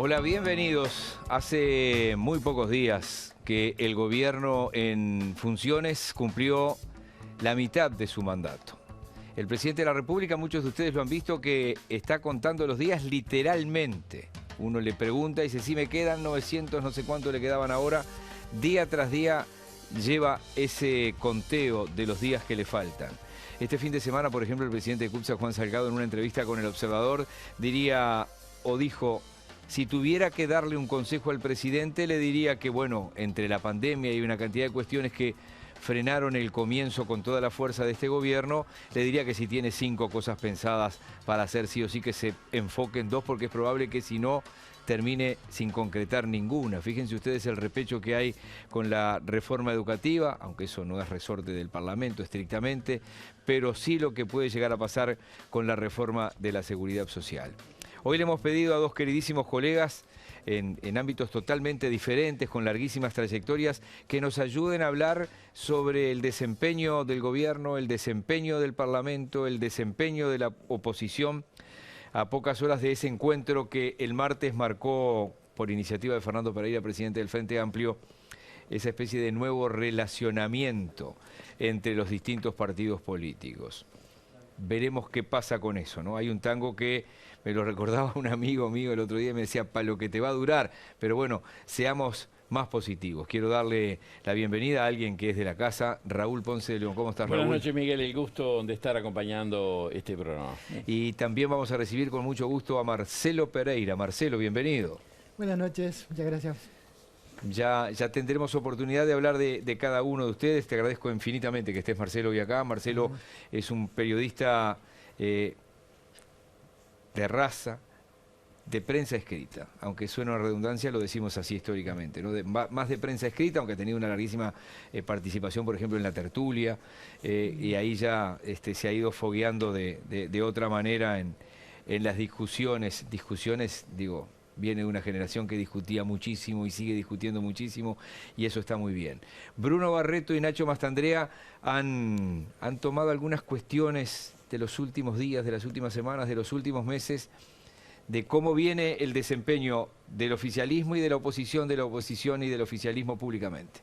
Hola, bienvenidos. Hace muy pocos días que el gobierno en funciones cumplió la mitad de su mandato. El presidente de la República, muchos de ustedes lo han visto, que está contando los días literalmente. Uno le pregunta y dice, sí, me quedan 900, no sé cuánto le quedaban ahora. Día tras día lleva ese conteo de los días que le faltan. Este fin de semana, por ejemplo, el presidente de CUPSA, Juan Salgado, en una entrevista con El Observador, dijo, si tuviera que darle un consejo al presidente, le diría que, bueno, entre la pandemia y una cantidad de cuestiones que frenaron el comienzo con toda la fuerza de este gobierno, le diría que si tiene 5 cosas pensadas para hacer sí o sí, que se enfoque en 2, porque es probable que si no termine sin concretar ninguna. Fíjense ustedes el repecho que hay con la reforma educativa, aunque eso no es resorte del Parlamento estrictamente, pero sí lo que puede llegar a pasar con la reforma de la seguridad social. Hoy le hemos pedido a dos queridísimos colegas en ámbitos totalmente diferentes, con larguísimas trayectorias, que nos ayuden a hablar sobre el desempeño del gobierno, el desempeño del Parlamento, el desempeño de la oposición, a pocas horas de ese encuentro que el martes marcó, por iniciativa de Fernando Pereira, presidente del Frente Amplio, esa especie de nuevo relacionamiento entre los distintos partidos políticos. Veremos qué pasa con eso, ¿no? Hay un tango que me lo recordaba un amigo mío el otro día y me decía, para lo que te va a durar. Pero bueno, seamos más positivos. Quiero darle la bienvenida a alguien que es de la casa, Raúl Ponce de León. ¿Cómo estás, Raúl? Buenas noches, Miguel. El gusto de estar acompañando este programa. Y también vamos a recibir con mucho gusto a Marcelo Pereira. Marcelo, bienvenido. Buenas noches, muchas gracias. Ya tendremos oportunidad de hablar de cada uno de ustedes. Te agradezco infinitamente que estés, Marcelo, hoy acá. Marcelo es un periodista de raza, de prensa escrita. Aunque suena una redundancia, lo decimos así históricamente, ¿no? Más de prensa escrita, aunque ha tenido una larguísima participación, por ejemplo, en la tertulia. Y ahí ya se ha ido fogueando de otra manera en las discusiones. Digo, viene de una generación que discutía muchísimo y sigue discutiendo muchísimo, y eso está muy bien. Bruno Barreto y Nacho Mastandrea han tomado algunas cuestiones de los últimos días, de las últimas semanas, de los últimos meses, de cómo viene el desempeño del oficialismo y de la oposición y del oficialismo públicamente.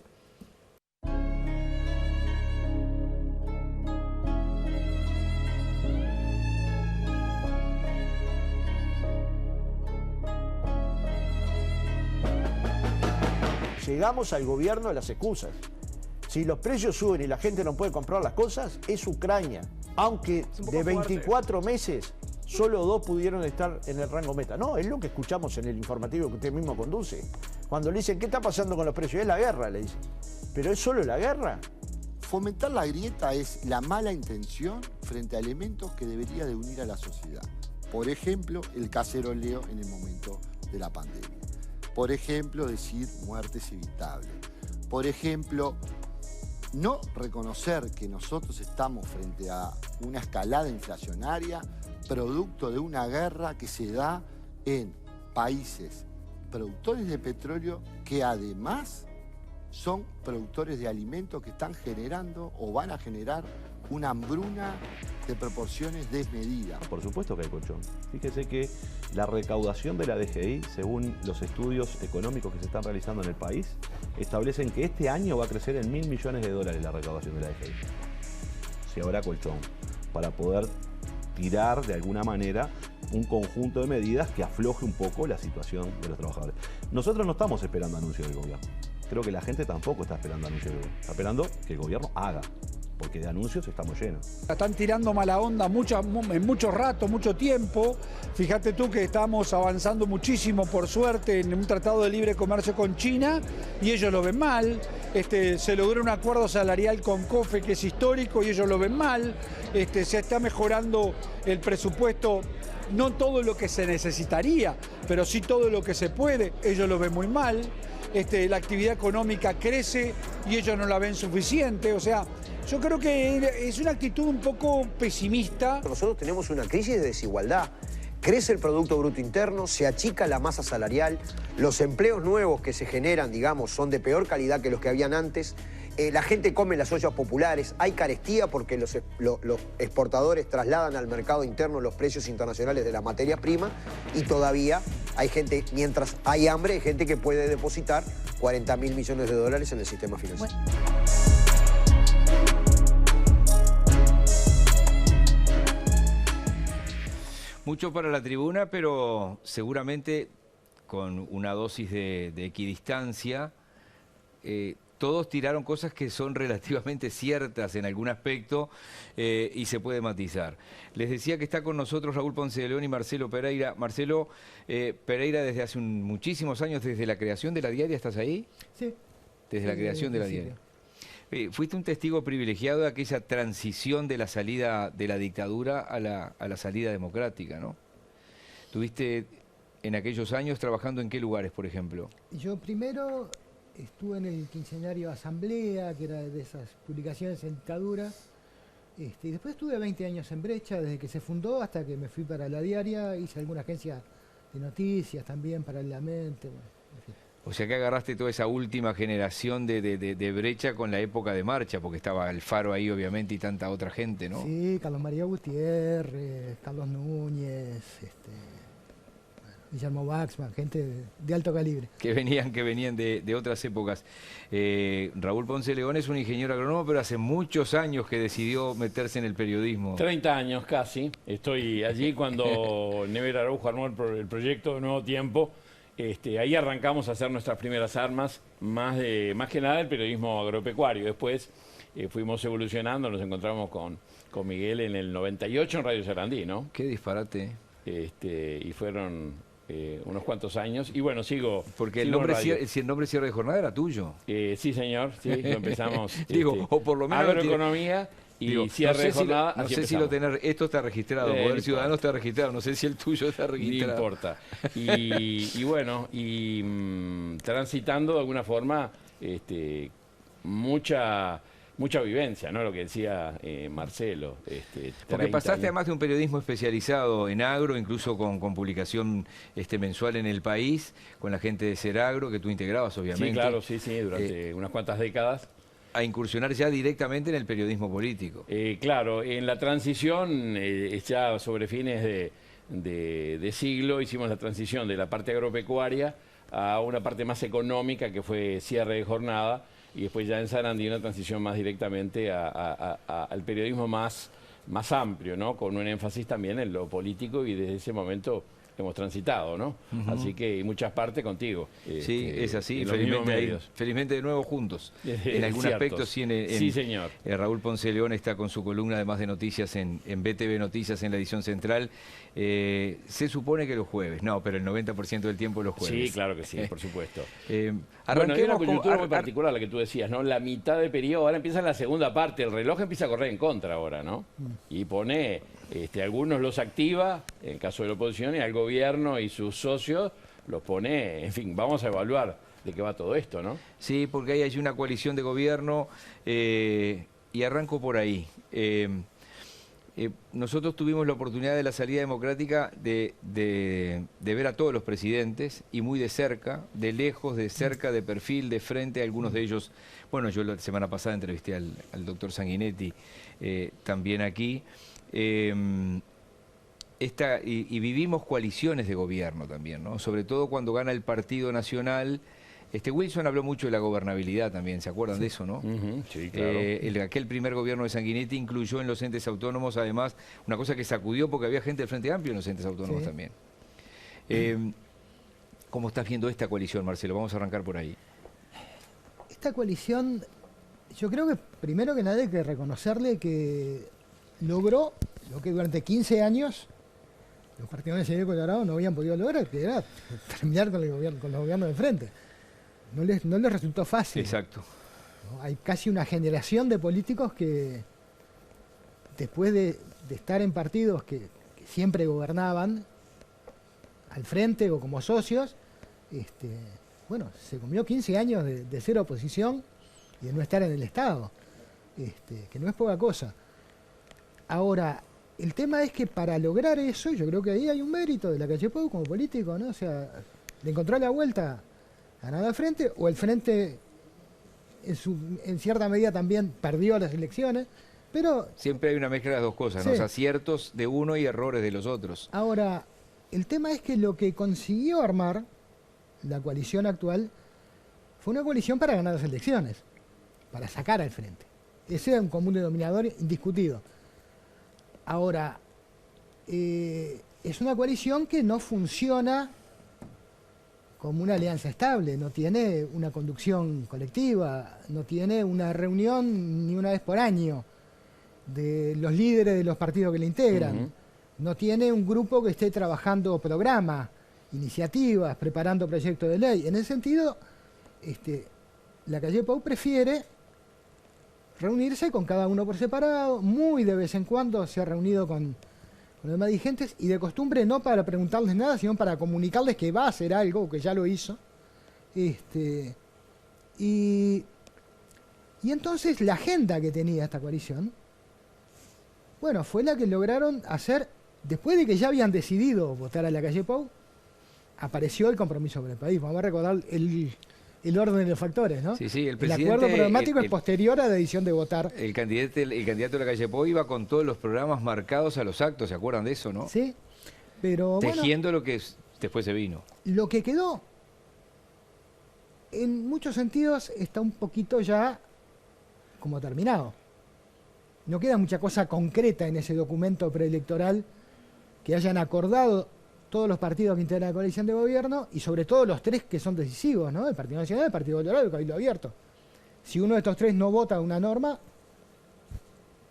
Llegamos al gobierno de las excusas. Si los precios suben y la gente no puede comprar las cosas, es Ucrania. Aunque de 24 meses, solo 2 pudieron estar en el rango meta. No, es lo que escuchamos en el informativo que usted mismo conduce. Cuando le dicen, ¿qué está pasando con los precios? Es la guerra, le dicen. ¿Pero es solo la guerra? Fomentar la grieta es la mala intención frente a elementos que debería de unir a la sociedad. Por ejemplo, el caceroleo en el momento de la pandemia. Por ejemplo, decir muertes evitables. Por ejemplo, no reconocer que nosotros estamos frente a una escalada inflacionaria producto de una guerra que se da en países productores de petróleo que además son productores de alimentos que están generando o van a generar una hambruna de proporciones desmedidas. Por supuesto que hay colchón. Fíjese que la recaudación de la DGI, según los estudios económicos que se están realizando en el país, establecen que este año va a crecer en $1.000 millones la recaudación de la DGI. Si habrá colchón, para poder tirar de alguna manera un conjunto de medidas que afloje un poco la situación de los trabajadores. Nosotros no estamos esperando anuncios del gobierno. Creo que la gente tampoco está esperando anuncios del gobierno. Está esperando que el gobierno haga, porque de anuncios estamos llenos. Están tirando mala onda en mucho rato, mucho tiempo. Fíjate tú que estamos avanzando muchísimo, por suerte, en un tratado de libre comercio con China, y ellos lo ven mal. Se logró un acuerdo salarial con COFE que es histórico y ellos lo ven mal. Se está mejorando el presupuesto, no todo lo que se necesitaría, pero sí todo lo que se puede, ellos lo ven muy mal. La actividad económica crece y ellos no la ven suficiente. O sea, yo creo que es una actitud un poco pesimista. Nosotros tenemos una crisis de desigualdad. Crece el Producto Bruto Interno, se achica la masa salarial, los empleos nuevos que se generan, digamos, son de peor calidad que los que habían antes. La gente come en las ollas populares, hay carestía porque los exportadores trasladan al mercado interno los precios internacionales de la materia prima y todavía hay gente, mientras hay hambre, hay gente que puede depositar 40.000 millones de dólares en el sistema financiero. Mucho para la tribuna, pero seguramente con una dosis de equidistancia, todos tiraron cosas que son relativamente ciertas en algún aspecto y se puede matizar. Les decía que está con nosotros Raúl Ponce de León y Marcelo Pereira. Marcelo Pereira, desde hace muchísimos años, desde la creación de La Diaria, ¿estás ahí? Sí. Desde la creación de La Diaria. Fuiste un testigo privilegiado de aquella transición de la salida de la dictadura a la salida democrática, ¿no? ¿Tuviste en aquellos años trabajando en qué lugares, por ejemplo? Yo primero estuve en el quincenario Asamblea, que era de esas publicaciones en dictadura, y después estuve 20 años en Brecha, desde que se fundó hasta que me fui para La Diaria, hice alguna agencia de noticias también paralelamente, bueno, en fin. O sea que agarraste toda esa última generación de Brecha con la época de marcha, porque estaba Alfaro ahí obviamente y tanta otra gente, ¿no? Sí, Carlos María Gutiérrez, Carlos Núñez, Guillermo Waxman, gente de alto calibre. Que venían de otras épocas. Raúl Ponce León es un ingeniero agrónomo, pero hace muchos años que decidió meterse en el periodismo. 30 años casi. Estoy allí cuando Never Araujo armó el proyecto de Nuevo Tiempo. Ahí arrancamos a hacer nuestras primeras armas, más que nada el periodismo agropecuario. Después fuimos evolucionando, nos encontramos con Miguel en el 98 en Radio Sarandí, ¿no? Qué disparate. Y fueron unos cuantos años. Y bueno, sigo. Porque el nombre cierre de jornada era tuyo. Sí, señor. Sí, lo empezamos. Digo, o por lo menos. Agroeconomía. Y cierre de jornada. No sé si lo tenés, esto está registrado, Poder Ciudadano está registrado, no sé si el tuyo está registrado. No importa. Y bueno, transitando de alguna forma mucha vivencia, ¿no? Lo que decía Marcelo. Porque pasaste además de un periodismo especializado en agro, incluso con publicación mensual en El País, con la gente de Seragro, que tú integrabas obviamente. Sí, claro, sí, durante unas cuantas décadas. A incursionar ya directamente en el periodismo político. Claro, en la transición, ya sobre fines de siglo, hicimos la transición de la parte agropecuaria a una parte más económica, que fue cierre de jornada, y después ya en Sarandí una transición más directamente al periodismo más amplio, ¿no? Con un énfasis también en lo político, y desde ese momento hemos transitado, ¿no? Así que muchas partes contigo. Sí, es así. Felizmente, felizmente de nuevo juntos. En algún aspecto sí. Sí, señor. Raúl Ponce León está con su columna, además de noticias, en BTV Noticias, en la edición central. Se supone que los jueves. No, pero el 90% del tiempo los jueves. Sí, claro que sí, por supuesto. Bueno, hay una coyuntura muy particular, la que tú decías, ¿no? La mitad de periodo, ahora empieza la segunda parte, el reloj empieza a correr en contra ahora, ¿no? Y pone, algunos los activa, en el caso de la oposición, y al gobierno y sus socios los pone, en fin, vamos a evaluar de qué va todo esto, ¿no? Sí, porque hay allí una coalición de gobierno, y arranco por ahí. Nosotros tuvimos la oportunidad de la salida democrática de ver a todos los presidentes, y muy de cerca, de lejos, de cerca, de perfil, de frente, algunos de ellos. Bueno, yo la semana pasada entrevisté al doctor Sanguinetti también aquí. Y vivimos coaliciones de gobierno también, ¿no? Sobre todo cuando gana el Partido Nacional. Wilson habló mucho de la gobernabilidad también, ¿se acuerdan de eso, no? Sí, claro. Aquel primer gobierno de Sanguinetti incluyó en los entes autónomos, además, una cosa que sacudió porque había gente del Frente Amplio en los entes autónomos también. ¿Cómo estás viendo esta coalición, Marcelo? Vamos a arrancar por ahí. Esta coalición, yo creo que primero que nada hay que reconocerle que logró lo que durante 15 años los partidos de Nacional y Colorado no habían podido lograr, que era terminar con los gobiernos de frente. No les resultó fácil. Exacto. ¿No? Hay casi una generación de políticos que, después de estar en partidos que siempre gobernaban, al frente o como socios, se comió 15 años de ser oposición y de no estar en el Estado, que no es poca cosa. Ahora, el tema es que para lograr eso, yo creo que ahí hay un mérito de la calle Pou como político, ¿no? O sea, le encontró la vuelta a nada al frente, o el frente en cierta medida también perdió las elecciones, pero... Siempre hay una mezcla de las dos cosas, sí, ¿no? Los aciertos de uno y errores de los otros. Ahora, El tema es que lo que consiguió armar la coalición actual fue una coalición para ganar las elecciones, para sacar al frente. Ese era un común denominador indiscutido. Ahora, es una coalición que no funciona como una alianza estable, no tiene una conducción colectiva, no tiene una reunión ni una vez por año de los líderes de los partidos que le integran, no tiene un grupo que esté trabajando programas, iniciativas, preparando proyectos de ley. En ese sentido, la calle Pou prefiere reunirse con cada uno por separado, muy de vez en cuando se ha reunido con los demás dirigentes, y de costumbre no para preguntarles nada, sino para comunicarles que va a hacer algo, que ya lo hizo. Y entonces la agenda que tenía esta coalición, bueno, fue la que lograron hacer, después de que ya habían decidido votar a la calle Pou, apareció el compromiso con el país. Vamos a recordar el orden de los factores, ¿no? Sí, sí, el acuerdo programático es posterior a la decisión de votar. El candidato de la calle Pou iba con todos los programas marcados a los actos, ¿se acuerdan de eso, no? Sí, pero tejiendo lo que después se vino. Lo que quedó, en muchos sentidos, está un poquito ya como terminado. No queda mucha cosa concreta en ese documento preelectoral que hayan acordado todos los partidos que integran la coalición de gobierno, y sobre todo los tres que son decisivos, ¿no? El Partido Nacional, el Partido Colorado y el Cabildo Abierto. Si uno de estos tres no vota una norma,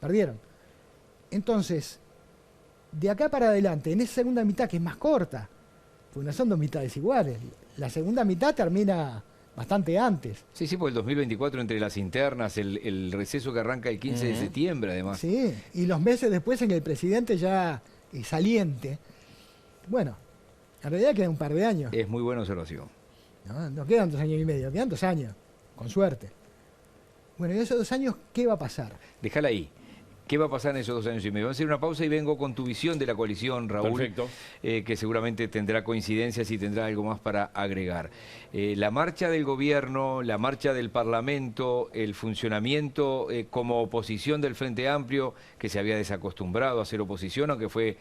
perdieron. Entonces, de acá para adelante, en esa segunda mitad que es más corta, porque no son dos mitades iguales, la segunda mitad termina bastante antes. Sí, sí, porque el 2024 entre las internas, el receso que arranca el 15 de septiembre, además. Sí, y los meses después en que el presidente ya saliente. Bueno, en realidad quedan un par de años. Es muy buena observación. No quedan 2 años y medio, quedan 2 años, con suerte. Bueno, y esos 2 años, ¿qué va a pasar? Déjala ahí. ¿Qué va a pasar en esos 2 años y medio? Vamos a hacer una pausa y vengo con tu visión de la coalición, Raúl. Perfecto. Que seguramente tendrá coincidencias y tendrá algo más para agregar. La marcha del gobierno, la marcha del Parlamento, el funcionamiento como oposición del Frente Amplio, que se había desacostumbrado a hacer oposición, aunque fue...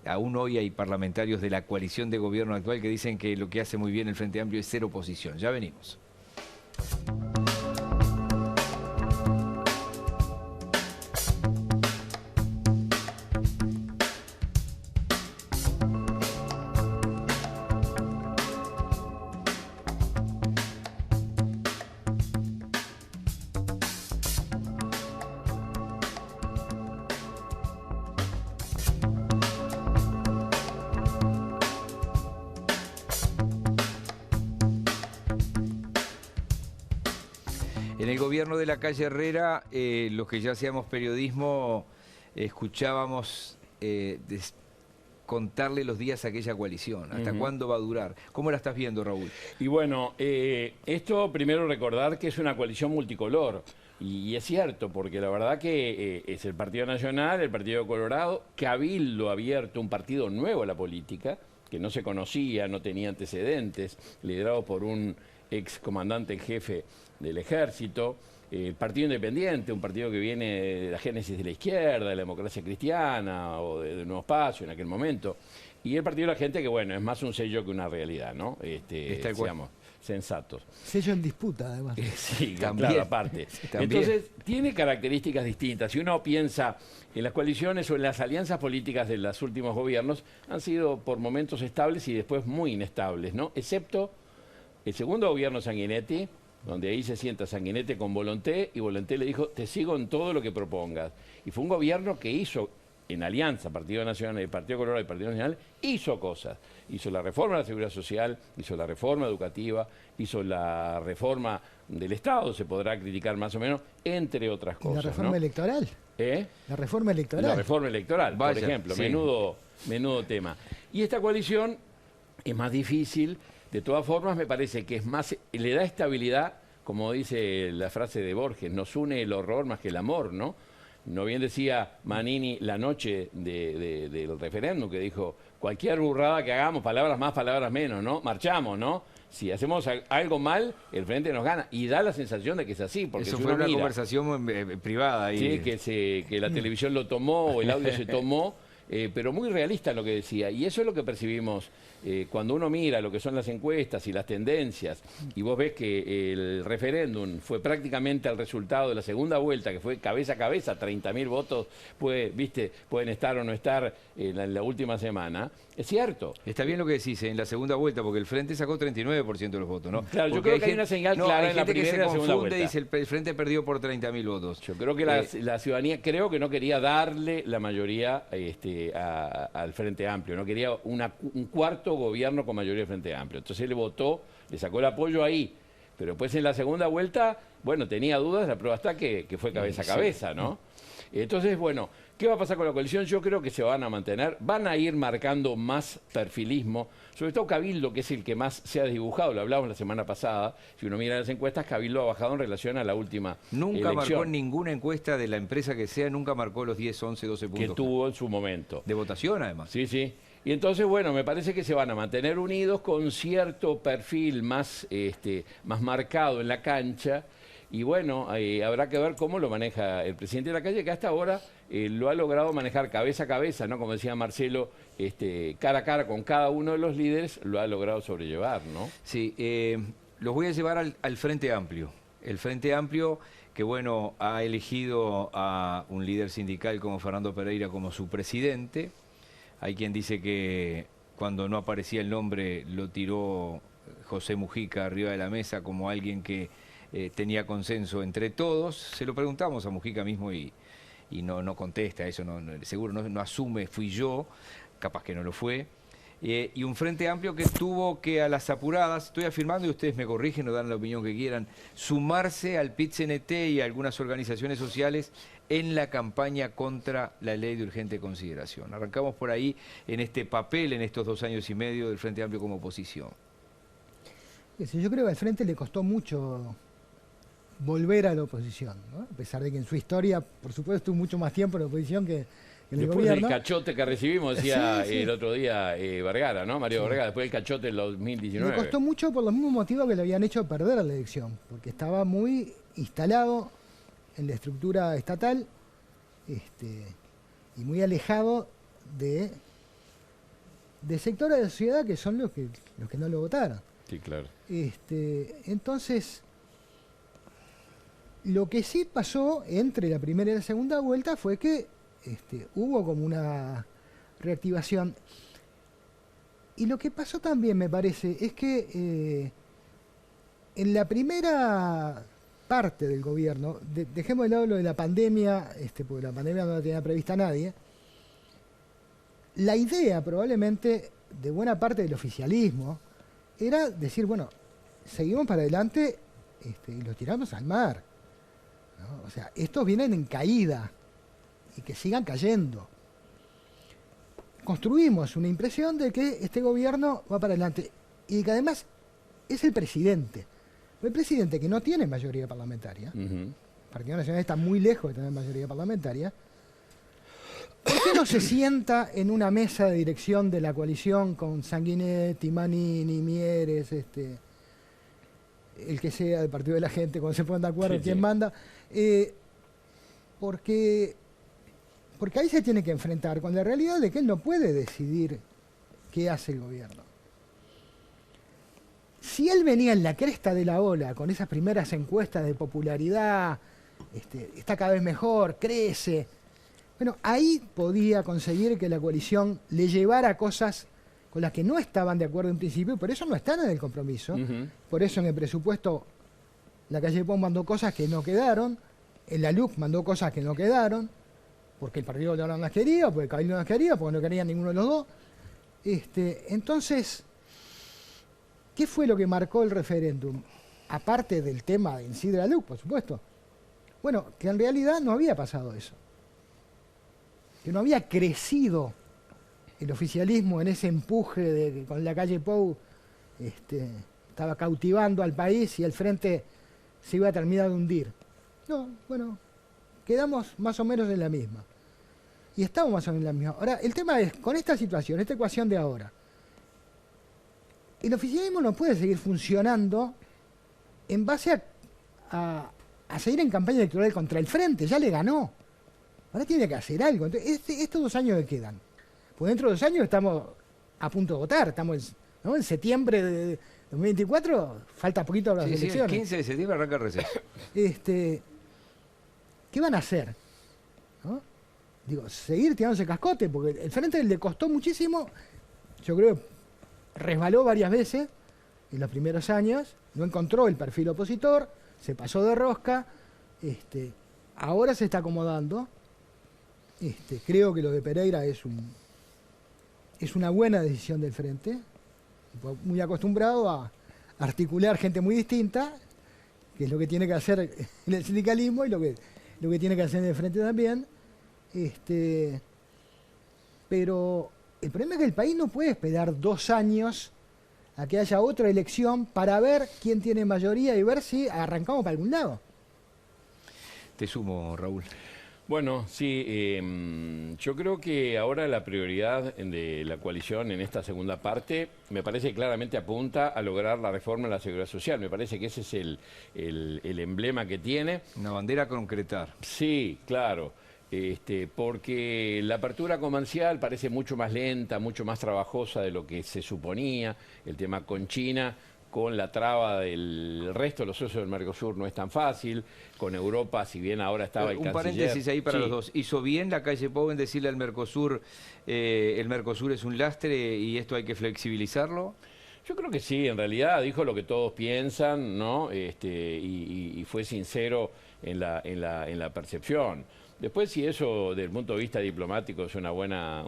aún hoy hay parlamentarios de la coalición de gobierno actual que dicen que lo que hace muy bien el Frente Amplio es ser oposición. Ya venimos. En el gobierno de la calle Herrera, los que ya hacíamos periodismo, escuchábamos contarle los días a aquella coalición. ¿Hasta cuándo va a durar? ¿Cómo la estás viendo, Raúl? Y bueno, esto primero recordar que es una coalición multicolor. Y es cierto, porque la verdad que es el Partido Nacional, el Partido Colorado, Cabildo Abierto, un partido nuevo a la política, que no se conocía, no tenía antecedentes, liderado por un ex comandante en jefe del Ejército, el Partido Independiente, un partido que viene de la génesis de la izquierda, de la democracia cristiana o de Nuevo Espacio en aquel momento, y el Partido de la Gente, que bueno, es más un sello que una realidad, ¿no? Seamos sensatos. Sello en disputa, además. Sí, También. claro, aparte. También. Entonces, tiene características distintas. Si uno piensa en las coaliciones o en las alianzas políticas de los últimos gobiernos, han sido por momentos estables y después muy inestables, ¿no? Excepto el segundo gobierno Sanguinetti, donde ahí se sienta Sanguinetti con Volonté, y Volonté le dijo, te sigo en todo lo que propongas. Y fue un gobierno que hizo, en alianza, Partido Nacional, el Partido Colorado y el Partido Nacional, hizo cosas. Hizo la reforma de la Seguridad Social, hizo la reforma educativa, hizo la reforma del Estado, se podrá criticar más o menos, entre otras cosas. ¿Y la reforma electoral? La reforma electoral. La reforma electoral, Vaya, por ejemplo, sí. menudo tema. Y esta coalición es más difícil. De todas formas, me parece que es más, le da estabilidad, como dice la frase de Borges, nos une el horror más que el amor, ¿no? No bien decía Manini la noche del referéndum, que dijo, cualquier burrada que hagamos, palabras más, palabras menos, ¿no? Marchamos, ¿no? Si hacemos algo mal, el Frente nos gana. Y da la sensación de que es así. Porque Eso si fue uno una mira, conversación privada. sí, que la televisión lo tomó o el audio se tomó. pero muy realista en lo que decía. Y eso es lo que percibimos cuando uno mira lo que son las encuestas y las tendencias, y vos ves que el referéndum fue prácticamente el resultado de la segunda vuelta, que fue cabeza a cabeza, 30.000 votos, pueden estar o no estar en la última semana. Es cierto. Está bien lo que decís en la segunda vuelta, porque el Frente sacó 39% de los votos, ¿no? Claro, porque yo creo que hay una señal clara en la primera y la segunda vuelta. Dice el Frente perdió por 30.000 votos. Yo creo que la ciudadanía creo que no quería darle la mayoría al Frente Amplio, no quería un cuarto gobierno con mayoría del Frente Amplio. Entonces le votó, le sacó el apoyo ahí. Pero después en la segunda vuelta, bueno, tenía dudas, la prueba está que fue cabeza a cabeza, ¿no? Entonces, bueno, ¿qué va a pasar con la coalición? Yo creo que se van a mantener, van a ir marcando más perfilismo, sobre todo Cabildo, que es el que más se ha desdibujado, lo hablábamos la semana pasada, si uno mira las encuestas, Cabildo ha bajado en relación a la última Nunca elección. marcó ninguna encuesta de la empresa que sea, nunca marcó los 10, 11, 12 puntos. Que tuvo en su momento. De votación, además. Sí, sí. Y entonces, bueno, me parece que se van a mantener unidos con cierto perfil más marcado en la cancha. Y bueno, habrá que ver cómo lo maneja el presidente de la calle, que hasta ahora lo ha logrado manejar cabeza a cabeza, ¿no? Como decía Marcelo, cara a cara con cada uno de los líderes, lo ha logrado sobrellevar, ¿no? Sí, los voy a llevar al Frente Amplio. El Frente Amplio, que bueno, ha elegido a un líder sindical como Fernando Pereira como su presidente. Hay quien dice que cuando no aparecía el nombre lo tiró José Mujica arriba de la mesa como alguien que tenía consenso entre todos. Se lo preguntamos a Mujica mismo y no contesta eso, seguro no asume, fui yo, capaz que no lo fue. Y un Frente Amplio que tuvo que a las apuradas, estoy afirmando y ustedes me corrigen o dan la opinión que quieran, sumarse al PIT-CNT y a algunas organizaciones sociales en la campaña contra la ley de urgente consideración. Arrancamos por ahí en este papel, en estos 2 años y medio del Frente Amplio como oposición. Yo creo que al Frente le costó mucho volver a la oposición, ¿no? A pesar de que en su historia, por supuesto, estuvo mucho más tiempo en la oposición que en el después gobierno. Del cachote que recibimos, decía Sí. el otro día Vergara, ¿no? Mario Vergara, después del cachote del 2019. Le costó mucho por los mismos motivos que le habían hecho perder la elección, porque estaba muy instalado en la estructura estatal y muy alejado de sectores de la sociedad que son los que no lo votaron. Sí, claro. Entonces, lo que sí pasó entre la primera y la segunda vuelta fue que hubo como una reactivación. Y lo que pasó también, me parece, es que en la primera parte del gobierno, dejemos de lado lo de la pandemia, porque la pandemia no la tenía prevista nadie, la idea probablemente de buena parte del oficialismo era decir, bueno, seguimos para adelante y los tiramos al mar, ¿no? O sea, estos vienen en caída y que sigan cayendo. Construimos una impresión de que este gobierno va para adelante y que además es el presidente. El presidente que no tiene mayoría parlamentaria, el Partido Nacional está muy lejos de tener mayoría parlamentaria, ¿por qué no se sienta en una mesa de dirección de la coalición con Sanguinetti, Manini, Mieres, el que sea del Partido de la Gente, cuando se pongan de acuerdo quién manda? Porque ahí se tiene que enfrentar con la realidad de que él no puede decidir qué hace el gobierno. Si él venía en la cresta de la ola con esas primeras encuestas de popularidad, está cada vez mejor, crece, bueno, ahí podía conseguir que la coalición le llevara cosas con las que no estaban de acuerdo en principio, por eso no están en el compromiso, por eso en el presupuesto la calle Pou mandó cosas que no quedaron, en la LUC mandó cosas que no quedaron, porque el Partido no las quería, porque el Cabildo no las quería, porque no quería ninguno de los dos. Entonces, ¿qué fue lo que marcó el referéndum? Aparte del tema en sí de la LUC, por supuesto. Bueno, que en realidad no había pasado eso. Que no había crecido el oficialismo en ese empuje de que con la calle Pou estaba cautivando al país y el Frente se iba a terminar de hundir. No, bueno, quedamos más o menos en la misma. Y estamos más o menos en la misma. Ahora, el tema es, con esta situación, esta ecuación de ahora, el oficialismo no puede seguir funcionando en base a seguir en campaña electoral contra el Frente, ya le ganó. Ahora tiene que hacer algo. Entonces, estos 2 años que quedan, Pues dentro de 2 años estamos a punto de votar, estamos en septiembre de 2024, falta poquito a las elecciones. El 15 de septiembre arranca el receso. ¿Qué van a hacer? ¿No? Digo, seguir tirándose cascote, porque el frente le costó muchísimo, yo creo que resbaló varias veces en los primeros años, no encontró el perfil opositor, se pasó de rosca, ahora se está acomodando. Creo que lo de Pereira es una buena decisión del frente, muy acostumbrado a articular gente muy distinta, que es lo que tiene que hacer en el sindicalismo y lo que tiene que hacer en el frente también. Pero el problema es que el país no puede esperar 2 años a que haya otra elección para ver quién tiene mayoría y ver si arrancamos para algún lado. Te sumo, Raúl. Bueno, sí, yo creo que ahora la prioridad de la coalición en esta segunda parte me parece que claramente apunta a lograr la reforma de la Seguridad Social. Me parece que ese es el emblema que tiene. Una bandera a concretar. Sí, claro. Porque la apertura comercial parece mucho más lenta, mucho más trabajosa de lo que se suponía. El tema con China, con la traba del resto de los socios del Mercosur no es tan fácil. Con Europa, si bien ahora estaba el Un canciller... paréntesis ahí para Sí. los dos. ¿Hizo bien la calle Pou en decirle al Mercosur, el Mercosur es un lastre y esto hay que flexibilizarlo? Yo creo que sí, en realidad dijo lo que todos piensan, ¿no? Y fue sincero en la percepción. Después, si eso, desde el punto de vista diplomático, es una buena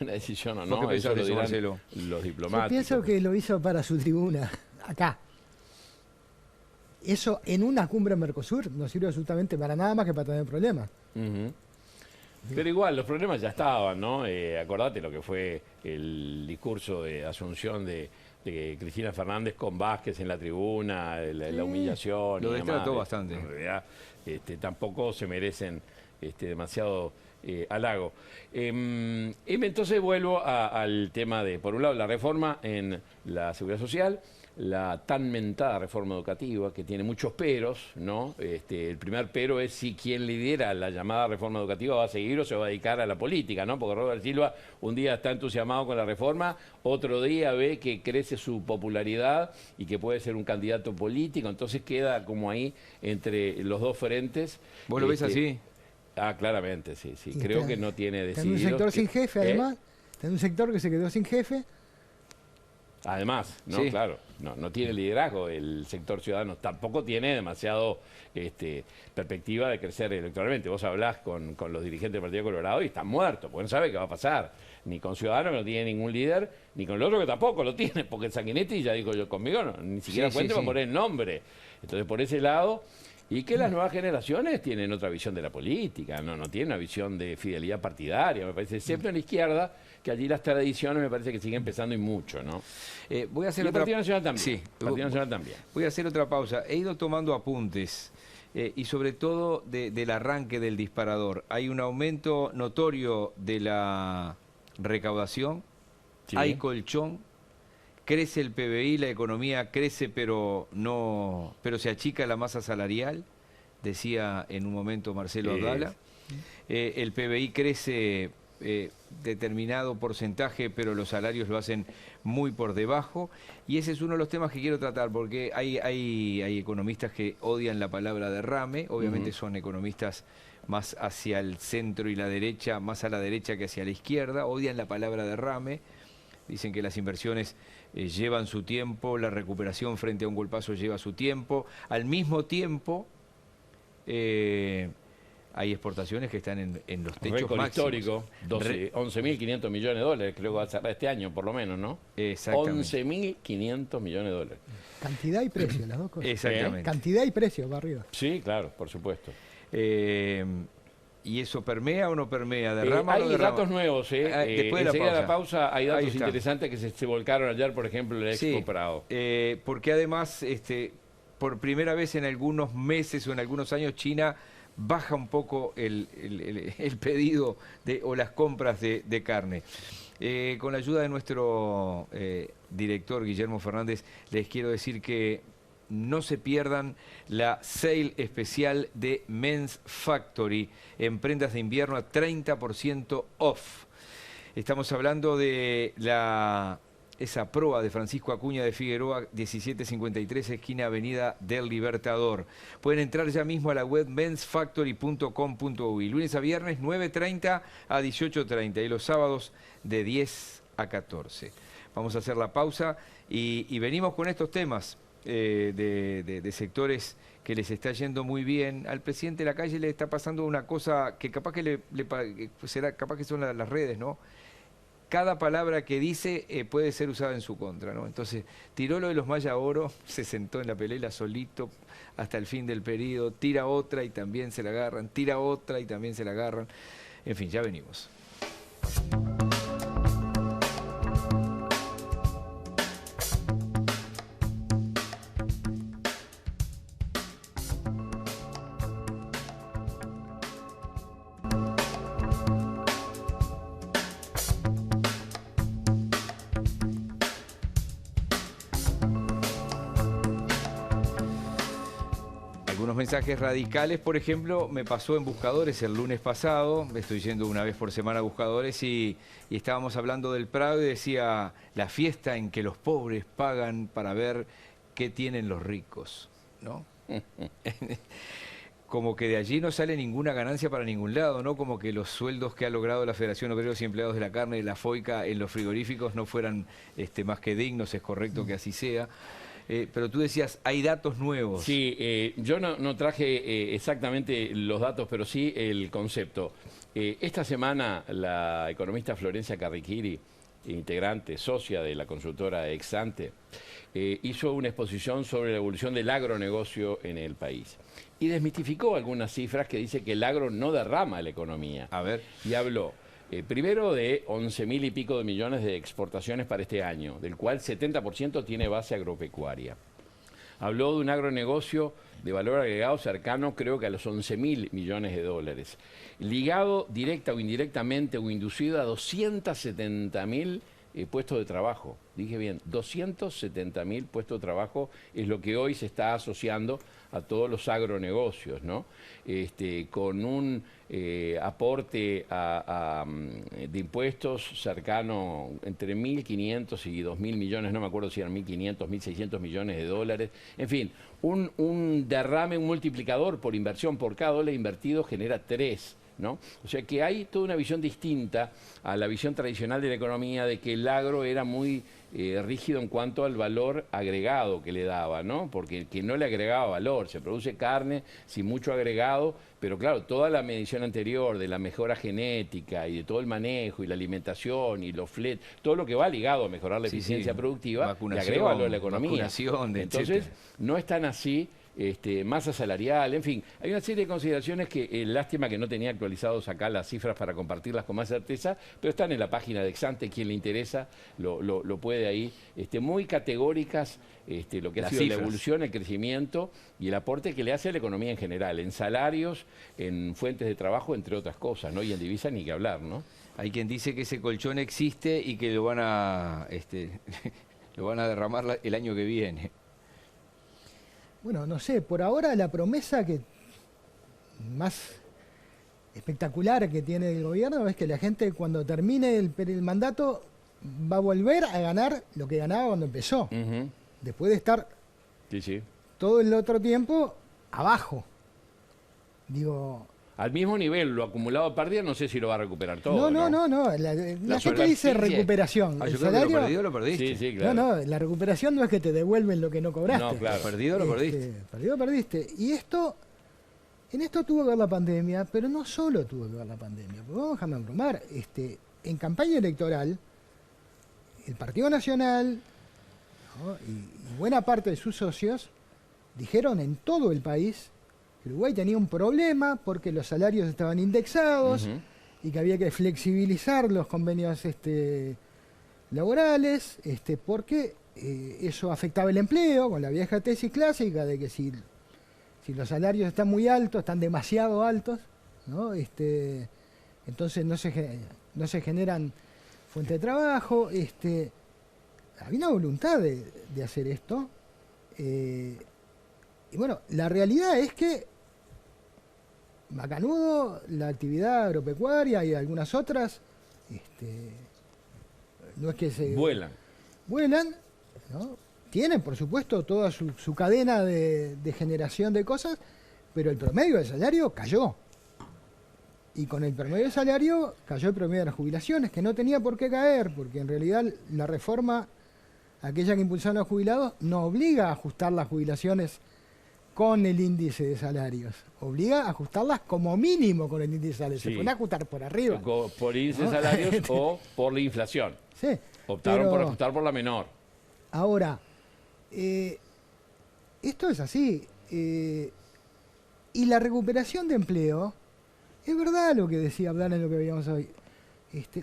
decisión o no, ¿Qué pensás de eso, dirán Marcelo? los Yo diplomáticos. pienso que lo hizo para su tribuna, acá. Eso en una cumbre en Mercosur no sirve absolutamente para nada más que para tener problemas. Ujú. Pero igual, los problemas ya estaban, ¿no? Acordate lo que fue el discurso de asunción de Cristina Fernández con Vázquez en la tribuna, la humillación. Lo y destrató demás. bastante. En realidad, tampoco se merecen demasiado halago. Entonces vuelvo al tema de, por un lado, la reforma en la Seguridad Social, la tan mentada reforma educativa, que tiene muchos peros, ¿no? El primer pero es si quien lidera la llamada reforma educativa va a seguir o se va a dedicar a la política, ¿no? Porque Robert Silva un día está entusiasmado con la reforma, otro día ve que crece su popularidad y que puede ser un candidato político, entonces queda como ahí entre los dos frentes. ¿Vos lo ves así? Claramente, sí. Y Creo está- que no tiene Está en un decidido. sector sin jefe, ¿Eh? además. Está en un sector que se quedó sin jefe. Además, ¿no? Sí. Claro, no tiene liderazgo el sector ciudadano, tampoco tiene demasiado perspectiva de crecer electoralmente. Vos hablás con los dirigentes del Partido Colorado y están muertos, porque no sabe qué va a pasar. Ni con Ciudadanos, que no tiene ningún líder, ni con el otro que tampoco lo tiene, porque Sanguinetti ya dijo yo conmigo, ni siquiera Sí, cuente sí, para sí. poner el nombre. Entonces, por ese lado... Y que las nuevas generaciones tienen otra visión de la política, no tienen una visión de fidelidad partidaria, me parece, excepto en la izquierda, que allí las tradiciones me parece que siguen pesando y mucho, ¿no? Voy a hacer Y el otra... Partido Nacional también. Sí, el Partido Nacional también. Voy a hacer otra pausa. He ido tomando apuntes y sobre todo del arranque del disparador. Hay un aumento notorio de la recaudación, Sí. hay colchón, crece el PBI, la economía crece pero se achica la masa salarial, decía en un momento Marcelo Abdala. El PBI crece determinado porcentaje, pero los salarios lo hacen muy por debajo. Y ese es uno de los temas que quiero tratar, porque hay economistas que odian la palabra derrame, obviamente son economistas más hacia el centro y la derecha, más a la derecha que hacia la izquierda, odian la palabra derrame, dicen que las inversiones llevan su tiempo, la recuperación frente a un golpazo lleva su tiempo, al mismo tiempo hay exportaciones que están en los techos Récord máximos. histórico, 11.500 millones de dólares, creo que va a cerrar este año por lo menos, ¿no? Exactamente. 11.500 millones de dólares. Cantidad y precio, las dos cosas. Exactamente. Cantidad y precio, para arriba. Sí, claro, por supuesto. ¿Y eso permea o no permea? ¿Derrama o Hay no derrama? datos nuevos, después de enseguida la de la pausa hay datos Ahí está. interesantes que se volcaron ayer, por ejemplo, en la Expo Sí, Prado. porque además, por primera vez en algunos meses o en algunos años, China baja un poco el pedido o las compras de carne. Con la ayuda de nuestro director, Guillermo Fernández, les quiero decir que no se pierdan la sale especial de Men's Factory en prendas de invierno a 30% off. Estamos hablando de esa proa de Francisco Acuña de Figueroa, 1753, esquina Avenida del Libertador. Pueden entrar ya mismo a la web mensfactory.com.uy. Lunes a viernes, 9:30 a 18:30 y los sábados de 10 a 14. Vamos a hacer la pausa y venimos con estos temas de sectores que les está yendo muy bien. Al presidente de la calle le está pasando una cosa que capaz que capaz que son las redes, ¿no? Cada palabra que dice puede ser usada en su contra, ¿no? Entonces, tiró lo de los Maya Oro, se sentó en la pelela solito hasta el fin del periodo, tira otra y también se la agarran, tira otra y también se la agarran. En fin, ya venimos. Algunos mensajes radicales, por ejemplo, me pasó en Buscadores el lunes pasado, estoy yendo una vez por semana a Buscadores y estábamos hablando del Prado y decía la fiesta en que los pobres pagan para ver qué tienen los ricos, ¿no? Como que de allí no sale ninguna ganancia para ningún lado, ¿no? Como que los sueldos que ha logrado la Federación Obreros y Empleados de la Carne, la FOICA, en los frigoríficos no fueran más que dignos, es correcto que así sea. Pero tú decías, hay datos nuevos. Sí, yo no traje exactamente los datos, pero sí el concepto. Esta semana la economista Florencia Carriquiri, integrante, socia de la consultora Exante, hizo una exposición sobre la evolución del agronegocio en el país. Y desmitificó algunas cifras que dice que el agro no derrama la economía. A ver. Y habló primero de 11.000 y pico de millones de exportaciones para este año, del cual 70% tiene base agropecuaria. Habló de un agronegocio de valor agregado cercano, creo que a los 11.000 millones de dólares, ligado directa o indirectamente o inducido a 270.000 puestos de trabajo. Dije bien, 270.000 puestos de trabajo es lo que hoy se está asociando a todos los agronegocios, ¿no? Con un aporte de impuestos cercano entre 1.500 y 2.000 millones, no me acuerdo si eran 1.500, 1.600 millones de dólares. En fin, un derrame, un multiplicador por inversión por cada dólar invertido genera 3. ¿No? O sea que hay toda una visión distinta a la visión tradicional de la economía de que el agro era muy rígido en cuanto al valor agregado que le daba, ¿no? Porque que no le agregaba valor, se produce carne sin mucho agregado, pero claro, toda la medición anterior de la mejora genética y de todo el manejo y la alimentación y los fletes, todo lo que va ligado a mejorar la eficiencia productiva, le agrega valor a la economía. Entonces, no es tan así. Masa salarial, en fin, hay una serie de consideraciones que, lástima que no tenía actualizados acá las cifras para compartirlas con más certeza, pero están en la página de Exante, quien le interesa lo puede ahí, muy categóricas lo que ha sido la evolución, el crecimiento y el aporte que le hace a la economía en general, en salarios, en fuentes de trabajo, entre otras cosas, ¿no? Y en divisas ni que hablar, ¿no? Hay quien dice que ese colchón existe y que lo van a derramar el año que viene. Bueno, no sé, por ahora la promesa que más espectacular que tiene el gobierno es que la gente cuando termine el mandato va a volver a ganar lo que ganaba cuando empezó. Después de estar todo el otro tiempo abajo. Digo... Al mismo nivel, lo acumulado per día, no sé si lo va a recuperar todo. No. La gente dice recuperación. El salario, lo perdido, lo perdiste. Sí, claro. No, la recuperación no es que te devuelven lo que no cobraste. No, claro. Perdido, lo perdiste. Perdido, perdiste. Y en esto tuvo que ver la pandemia, pero no solo tuvo que ver la pandemia. Porque vamos a dejarme abrumar. En campaña electoral, el Partido Nacional, ¿no? y buena parte de sus socios dijeron en todo el país que Uruguay tenía un problema porque los salarios estaban indexados y que había que flexibilizar los convenios laborales porque eso afectaba el empleo, con la vieja tesis clásica de que si los salarios están muy altos, están demasiado altos, ¿no? Entonces no se generan fuentes de trabajo. Había una voluntad de hacer esto. Y bueno, la realidad es que macanudo, la actividad agropecuaria y algunas otras no es que se... Vuelan. Vuelan, ¿no? Tienen, por supuesto, toda su cadena de generación de cosas, pero el promedio del salario cayó. Y con el promedio del salario cayó el promedio de las jubilaciones, que no tenía por qué caer, porque en realidad la reforma, aquella que impulsaron los jubilados, no obliga a ajustar las jubilaciones con el índice de salarios. Obliga a ajustarlas como mínimo con el índice de salarios. Sí. Se puede ajustar por arriba. Por índice de salarios o por la inflación. Sí, Optaron por ajustar por la menor. ahora, esto es así. Y la recuperación de empleo, es verdad lo que decía Abdala en lo que veíamos hoy.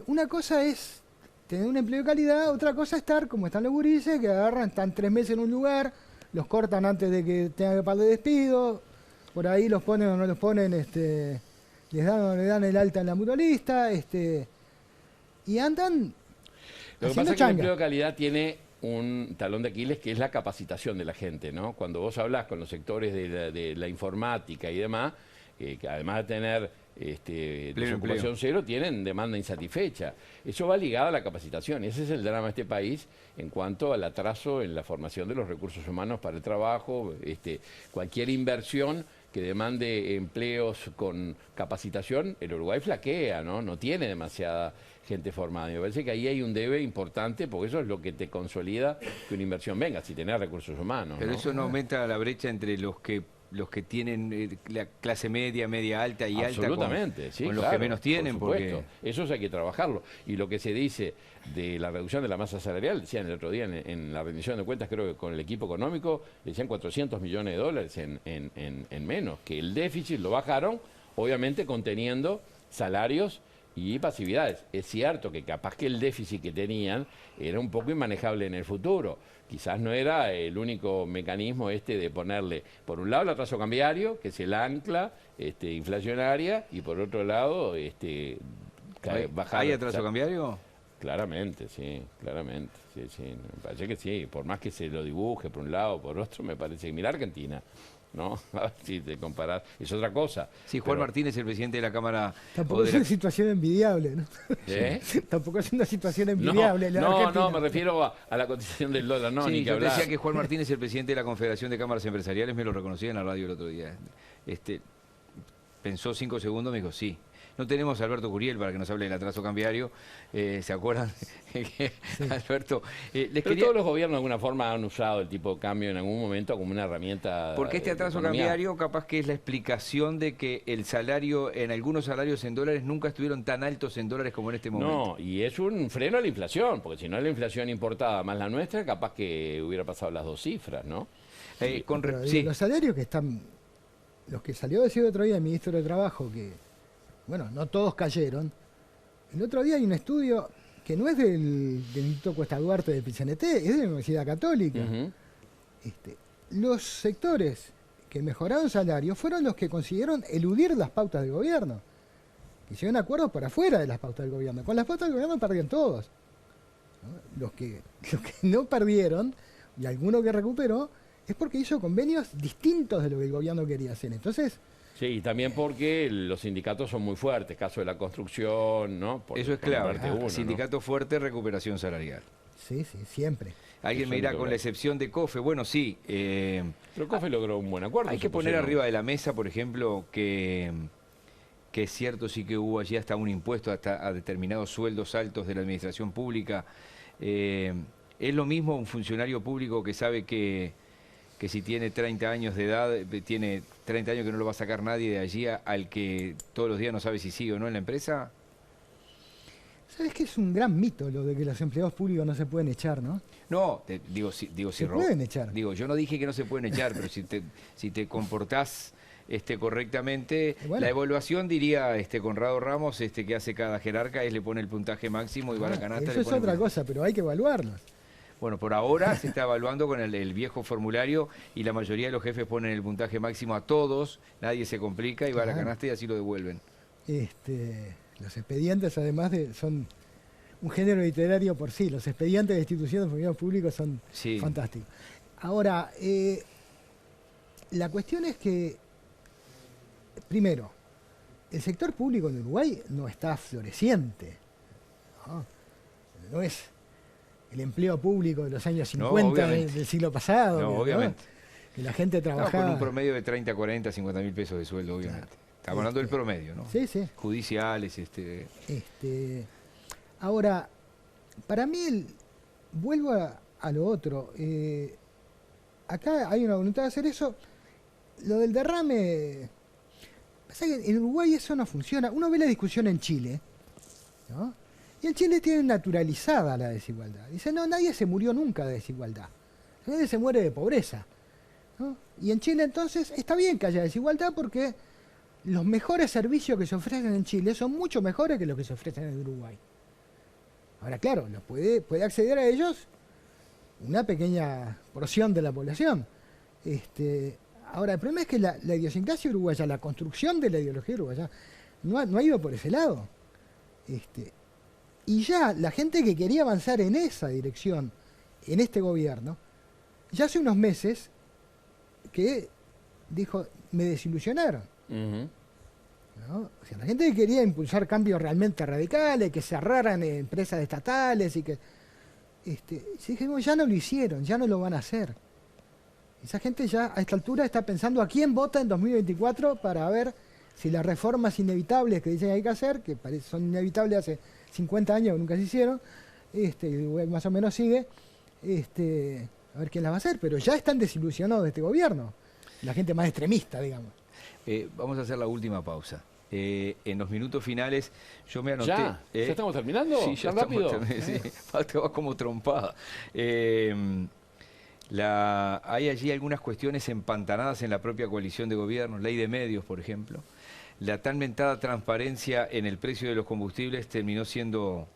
Una cosa es tener un empleo de calidad, otra cosa es estar como están los gurises, que agarran, están 3 meses en un lugar, los cortan antes de que tengan que pagar de despido, por ahí los ponen o no los ponen, les dan o no le dan el alta en la mutualista, y andan Lo que haciendo pasa es que el changa. empleo de calidad tiene un talón de Aquiles que es la capacitación de la gente, ¿no? Cuando vos hablas con los sectores de la informática y demás, que además de tener desocupación cero, tienen demanda insatisfecha. Eso va ligado a la capacitación y ese es el drama de este país en cuanto al atraso en la formación de los recursos humanos para el trabajo. Cualquier inversión que demande empleos con capacitación, el Uruguay flaquea, ¿no? No tiene demasiada gente formada. Me parece que ahí hay un debe importante porque eso es lo que te consolida que una inversión venga, si tenés recursos humanos. Pero ¿no? eso no aumenta la brecha entre los que tienen la clase media, media alta y alta Absolutamente, sí, con los claro, que menos tienen, por porque supuesto. Eso hay que trabajarlo. Y lo que se dice de la reducción de la masa salarial, decían el otro día en la rendición de cuentas, creo que con el equipo económico, decían 400 millones de dólares en menos, que el déficit lo bajaron, obviamente conteniendo salarios y pasividades. Es cierto que capaz que el déficit que tenían era un poco inmanejable en el futuro. Quizás no era el único mecanismo de ponerle, por un lado, el atraso cambiario, que es el ancla inflacionaria, y por otro lado, bajar... ¿Hay atraso cambiario? Claramente, sí, claramente. Sí, sí. Me parece que sí, por más que se lo dibuje por un lado o por otro, me parece que mira Argentina, ¿no? A ver si te comparás, es otra cosa. Sí, Juan Pero- Martínez, el presidente de la Cámara... Tampoco o es de la- una situación envidiable, ¿no? ¿Eh? Tampoco es una situación envidiable. la No, Argentina. no, me refiero a la cotización del dólar, no, sí, ni que yo te hablar. decía que Juan Martínez, el presidente de la Confederación de Cámaras Empresariales, me lo reconocía en la radio el otro día. Pensó 5 segundos, me dijo, sí. No tenemos a Alberto Curiel para que nos hable del atraso cambiario. ¿Se acuerdan? Alberto, les Pero quería... todos los gobiernos de alguna forma han usado el tipo de cambio en algún momento como una herramienta. Porque este de atraso economía. cambiario capaz que es la explicación de que el salario, en algunos salarios en dólares, nunca estuvieron tan altos en dólares como en este momento. No, y es un freno a la inflación, porque si no la inflación importada más la nuestra, capaz que hubiera pasado las 2 cifras, ¿no? Pero, digo, sí. los salarios que están, los que salió a decir otro día el ministro de Trabajo, que, bueno, no todos cayeron. El otro día hay un estudio que no es del Instituto Cuesta Duarte del PCNT, es de la Universidad Católica. Ujú. Los sectores que mejoraron salarios fueron los que consiguieron eludir las pautas del gobierno. Hicieron acuerdos por afuera de las pautas del gobierno. Con las pautas del gobierno perdían todos, ¿no? Los que no perdieron, y alguno que recuperó, es porque hizo convenios distintos de lo que el gobierno quería hacer. Entonces, Sí, y también porque los sindicatos son muy fuertes, caso de la construcción, ¿no? Por- Eso es por clave. nombrarte uno, ¿no? Sindicato fuerte, recuperación salarial. sí, siempre. Alguien me Eso dirá, es con la lograr. excepción de COFE, bueno, sí, Pero COFE logró un buen acuerdo. hay que se poner pusieron. arriba de la mesa, por ejemplo, que es cierto, sí que hubo allí hasta un impuesto hasta a determinados sueldos altos de la administración pública. Es lo mismo un funcionario público que sabe que si tiene 30 años de edad, tiene 30 años que no lo va a sacar nadie de allí, al que todos los días no sabe si sigue o no en la empresa. ¿Sabes que es un gran mito lo de que los empleados públicos no se pueden echar, no? No, digo, si Se pueden echar. Digo, yo no dije que no se pueden echar, pero si te comportás correctamente, Bueno. la evaluación diría Conrado Ramos, que hace cada jerarca, le pone el puntaje máximo y va a la canasta. Eso le es pone el otra puntaje. cosa, pero hay que evaluarlos. Bueno, por ahora se está evaluando con el viejo formulario y la mayoría de los jefes ponen el puntaje máximo a todos, nadie se complica y va a la Claro. canasta y así lo devuelven. Los expedientes, además, son un género literario por sí. Los expedientes de instituciones de funcionarios públicos son Sí. fantásticos. Ahora, la cuestión es que, primero, el sector público en Uruguay no está floreciente. No es el empleo público de los años No, 50 obviamente. del siglo pasado. No, ¿no? obviamente. Que la gente No, trabajaba. con un promedio de 30, 40, 50 mil pesos de sueldo, obviamente. Estamos hablando del promedio, ¿no? Sí, sí. Judiciales, Ahora, para mí, vuelvo a lo otro. Acá hay una voluntad de hacer eso. Lo del derrame... Pasa que en Uruguay eso no funciona. Uno ve la discusión en Chile, ¿no? Y en Chile tienen naturalizada la desigualdad. Dicen, no, nadie se murió nunca de desigualdad. Nadie se muere de pobreza, ¿no? Y en Chile entonces está bien que haya desigualdad porque los mejores servicios que se ofrecen en Chile son mucho mejores que los que se ofrecen en Uruguay. Ahora, claro, puede acceder a ellos una pequeña porción de la población. Ahora, el problema es que la idiosincrasia uruguaya, la construcción de la ideología uruguaya, no ha ido por ese lado. Y ya la gente que quería avanzar en esa dirección, en este gobierno, ya hace unos meses que dijo, me desilusionaron. ¿No? O sea, la gente que quería impulsar cambios realmente radicales, que cerraran empresas estatales y que... dijimos, ya no lo hicieron, ya no lo van a hacer. Esa gente ya a esta altura está pensando a quién vota en 2024 para ver si las reformas inevitables que dicen que hay que hacer, que son inevitables hace 50 años que nunca se hicieron, más o menos sigue, a ver quién las va a hacer, pero ya están desilusionados de este gobierno, la gente más extremista, digamos. Vamos a hacer la última pausa. En los minutos finales yo me anoté... ¿Ya? ¿Ya estamos terminando? Sí, ya ¿Tan rápido? Sí, falta va como trompada. Hay allí algunas cuestiones empantanadas en la propia coalición de gobierno, ley de medios, por ejemplo. La tan mentada transparencia en el precio de los combustibles terminó siendo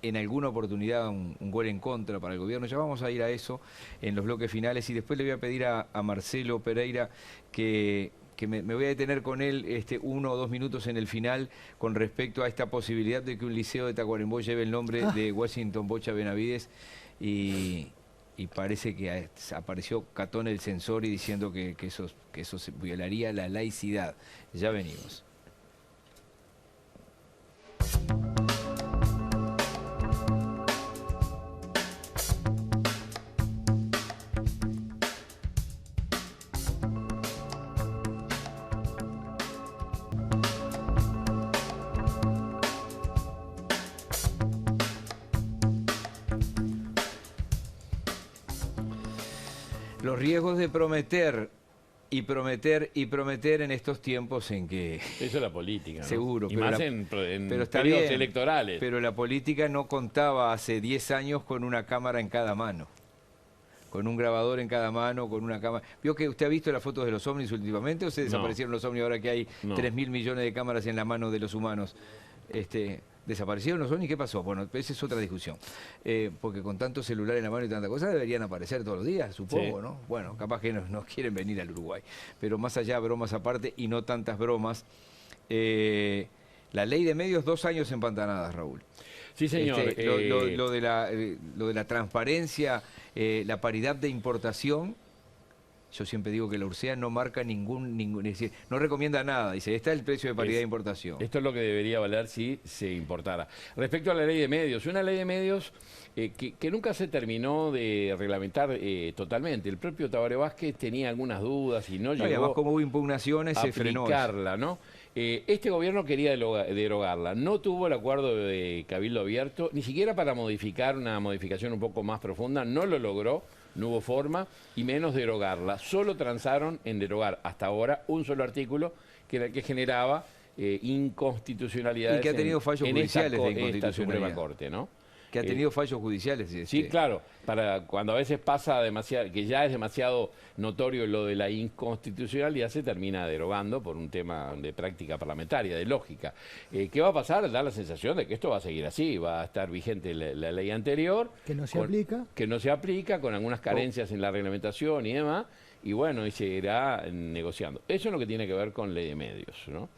en alguna oportunidad un gol en contra para el gobierno. Ya vamos a ir a eso en los bloques finales y después le voy a pedir a Marcelo Pereira que me voy a detener con él 1 o 2 minutos en el final con respecto a esta posibilidad de que un liceo de Tacuarembó lleve el nombre de Washington Bocha Benavides y parece que apareció Catón el censor y diciendo que eso violaría la laicidad. Ya venimos. Los riesgos de prometer y prometer y prometer en estos tiempos en que... Eso es la política, ¿no? Seguro. Y pero más en pero está periodos bien, electorales. Pero la política no contaba hace 10 años con una cámara en cada mano. Con un grabador en cada mano, con una cámara... ¿Vio que usted ha visto las fotos de los ovnis últimamente o se desaparecieron los ovnis ahora que hay 3.000 millones de cámaras en la mano de los humanos? ¿Desaparecieron los ovnis? ¿Qué pasó? Bueno, esa es otra discusión. Porque con tanto celular en la mano y tanta cosa deberían aparecer todos los días, supongo, sí. ¿No? Bueno, capaz que no quieren venir al Uruguay. Pero más allá, bromas aparte y no tantas bromas. La ley de medios, 2 años empantanadas, Raúl. Sí, señor. Lo de la transparencia, la paridad de importación. Yo siempre digo que la URSEA no marca ningún, es decir, no recomienda nada. Dice, está el precio de paridad de importación. Esto es lo que debería valer si se importara. Respecto a la ley de medios, una ley de medios que nunca se terminó de reglamentar totalmente. El propio Tabaré Vázquez tenía algunas dudas y no llegó además, como hubo impugnaciones, se frenó. Aplicarla, ¿no? Este gobierno quería derogarla. No tuvo el acuerdo de Cabildo Abierto, ni siquiera para modificar una modificación un poco más profunda. No lo logró. No hubo forma, y menos derogarla. Solo transaron en derogar hasta ahora un solo artículo que generaba inconstitucionalidades. Y que ha tenido fallos judiciales de inconstitucionalidad. Suprema Corte, ¿no? Que ha tenido fallos judiciales. Sí, claro. Cuando a veces pasa demasiado, que ya es demasiado notorio lo de la inconstitucionalidad, se termina derogando por un tema de práctica parlamentaria, de lógica. ¿Qué va a pasar? Da la sensación de que esto va a seguir así, va a estar vigente la ley anterior. Que no se aplica. Que no se aplica, con algunas carencias en la reglamentación y demás, y bueno, y se irá negociando. Eso es lo que tiene que ver con ley de medios, ¿no?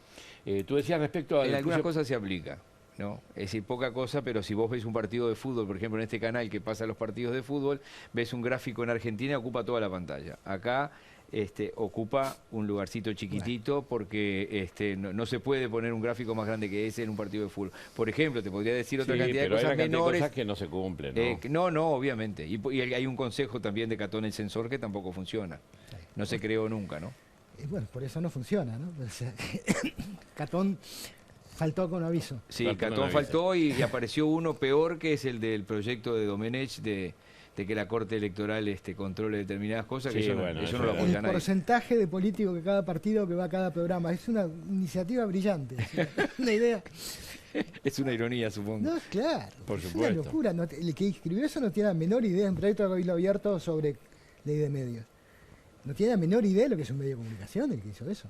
Tú decías respecto a... En algunas cosas se aplica. ¿No? Es decir, poca cosa, pero si vos ves un partido de fútbol, por ejemplo en este canal que pasa los partidos de fútbol, ves un gráfico en Argentina, ocupa toda la pantalla. Acá ocupa un lugarcito chiquitito porque no se puede poner un gráfico más grande que ese en un partido de fútbol. Por ejemplo, te podría decir otra cantidad de pero hay cosas una cantidad menores. de cosas que no se cumplen, ¿no? No, obviamente. Y hay un consejo también de Catón el Censor que tampoco funciona. No se creó nunca, ¿no? Y bueno, por eso no funciona, ¿no? O sea, Catón faltó con aviso. Sí, Faltó Catón con aviso. faltó y apareció uno peor, que es el del proyecto de Domenech de que la Corte Electoral controle determinadas cosas, que Sí, eso, bueno, eso eso no lo es. apoya El nadie. porcentaje de político que cada partido que va a cada programa. Es una iniciativa brillante. Es una idea. Es una ironía, supongo. No, claro. Por es supuesto. una locura. El que escribió eso no tiene la menor idea. En proyecto de Cabildo Abierto sobre ley de medios. No tiene la menor idea de lo que es un medio de comunicación el que hizo eso.